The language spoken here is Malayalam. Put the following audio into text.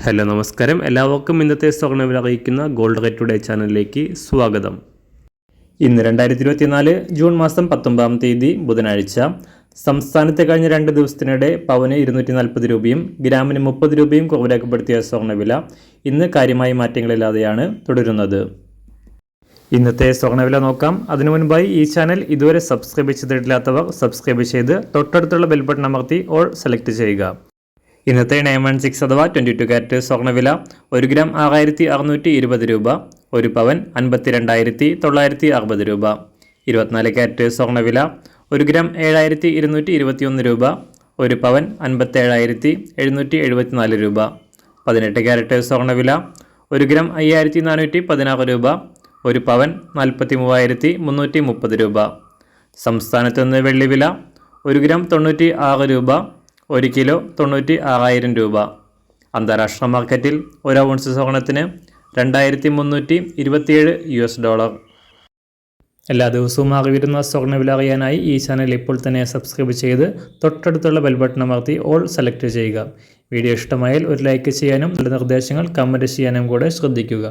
ഹലോ നമസ്കാരം, എല്ലാവർക്കും ഇന്നത്തെ സ്വർണ്ണവില അറിയിക്കുന്ന ഗോൾഡ് റേറ്റ് ടുഡേ ചാനലിലേക്ക് സ്വാഗതം. ഇന്ന് 2024 ജൂൺ മാസം 19 തീയതി ബുധനാഴ്ച. സംസ്ഥാനത്തെ കഴിഞ്ഞ 2 ദിവസത്തിനിടെ പവന് 240 രൂപയും ഗ്രാമിന് 30 രൂപയും കുറവ് രേഖപ്പെടുത്തിയ സ്വർണ്ണവില ഇന്ന് കാര്യമായ മാറ്റങ്ങളില്ലാതെയാണ് തുടരുന്നത്. ഇന്നത്തെ സ്വർണ്ണവില നോക്കാം. അതിനു മുൻപായി ഈ ചാനൽ ഇതുവരെ സബ്സ്ക്രൈബ് ചെയ്തിട്ടില്ലാത്തവർ സബ്സ്ക്രൈബ് ചെയ്ത് തൊട്ടടുത്തുള്ള ബെൽ ബട്ടൺ അമർത്തി ഓൾ സെലക്ട് ചെയ്യുക. ഇന്നത്തെ 916 അഥവാ 22 കാരറ്റ് സ്വർണ്ണവില 1 ഗ്രാം 6620 രൂപ, 1 പവൻ 52,960 രൂപ. 24 കാരറ്റ് സ്വർണ്ണവില 1 ഗ്രാം 7221 രൂപ, 1 പവൻ 57,774 രൂപ. 18 കാരറ്റ് സ്വർണ്ണവില 1 ഗ്രാം 5416 രൂപ, 1 പവൻ 43,330 രൂപ. സംസ്ഥാനത്ത് നിന്ന് വെള്ളിവില 1 ഗ്രാം 96 രൂപ, 1 കിലോ 96,000 രൂപ. അന്താരാഷ്ട്ര മാർക്കറ്റിൽ 1 ഔൺസ് സ്വർണത്തിന് $2,327. എല്ലാ ദിവസവും അറിവിരുന്ന സ്വർണ്ണവില അറിയാനായി ഈ ചാനൽ ഇപ്പോൾ തന്നെ സബ്സ്ക്രൈബ് ചെയ്ത് തൊട്ടടുത്തുള്ള ബെൽ ബട്ടൺ അമർത്തി ഓൾ സെലക്ട് ചെയ്യുക. വീഡിയോ ഇഷ്ടമായാൽ ഒരു ലൈക്ക് ചെയ്യാനും നല്ല നിർദ്ദേശങ്ങൾ കമൻറ്റ് ചെയ്യാനും കൂടെ ശ്രദ്ധിക്കുക.